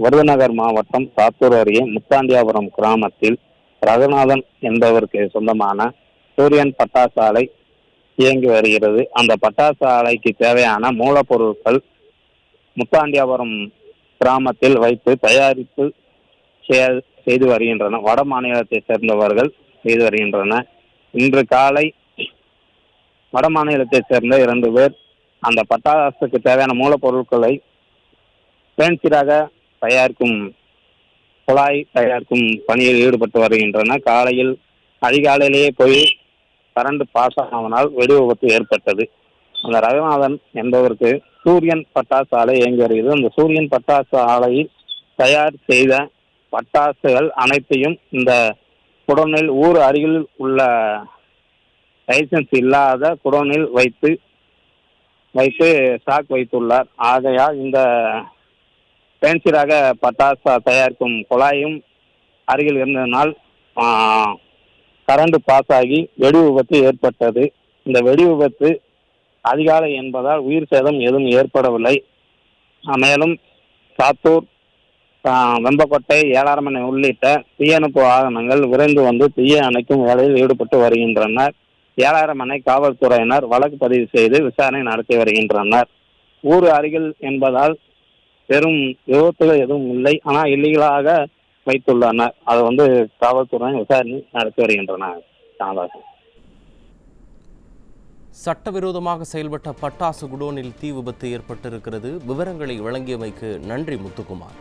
விருதுநகர் மாவட்டம் சாத்தூர் அருகே முத்தாண்டியாபுரம் கிராமத்தில் ரகுநாதன் என்பவருக்கு சொந்தமான சூரியன் பட்டாசு ஆலை இயங்கி வருகிறது. அந்த பட்டாசு ஆலைக்கு தேவையான மூலப்பொருட்கள் முத்தாண்டியாபுரம் கிராமத்தில் வைத்து தயாரிப்பு செய்து வருகின்றன. வட மாநிலத்தை சேர்ந்தவர்கள் செய்து வருகின்றன. இன்று காலை வட மாநிலத்தை சேர்ந்த 2 பேர் அந்த பட்டாசுக்கு தேவையான மூலப்பொருட்களை பேன்சிராக தயாரிக்கும் குழாய் தயாரிக்கும் பணியில் ஈடுபட்டு வருகின்றன. காலையில் அதிகாலையிலேயே போய் கரண்ட் பாஸ் ஆனதனால் வெடி விபத்து ஏற்பட்டது. அந்த ரகுநாதன் என்பவருக்கு சூரியன் பட்டாசு ஆலை இயங்கி வருகிறது. அந்த சூரியன் பட்டாசு ஆலையில் தயார் செய்த பட்டாசுகள் அனைத்தையும் இந்த குடோனில் ஊர் அருகில் உள்ள லைசன்ஸ் இல்லாத குடோனில் வைத்து ஸ்டாக் வைத்துள்ளார். ஆகையால் இந்த பேன்சிராக பட்டாசு தயாரிக்கும் குழாயும் அருகில் இருந்ததனால் கரண்ட் பாஸ் ஆகி வெடி விபத்து ஏற்பட்டது. இந்த வெடி விபத்து அதிகாலை என்பதால் உயிர் சேதம் எதுவும் ஏற்படவில்லை. மேலும் சாத்தூர், வெம்பக்கோட்டை, ஏலாரமனை உள்ளிட்ட தீயணைப்பு வாகனங்கள் விரைந்து வந்து தீயை அணைக்கும் வேலையில் ஈடுபட்டு வருகின்றனர். ஏலாரமனை காவல்துறையினர் வழக்கு பதிவு செய்து விசாரணை நடத்தி வருகின்றனர். ஊர் அருகில் என்பதால் பெரும் விபத்துகள் எதுவும் இல்லை. ஆனால் இல்லீகலாக வைத்துள்ளனர். அது காவல்துறை விசாரணை நடத்தி வருகின்றனர். சட்டவிரோதமாக செயல்பட்ட பட்டாசு குடோனில் தீ விபத்து ஏற்பட்டிருக்கிறது. விவரங்களை வழங்கியமைக்கு நன்றி முத்துக்குமார்.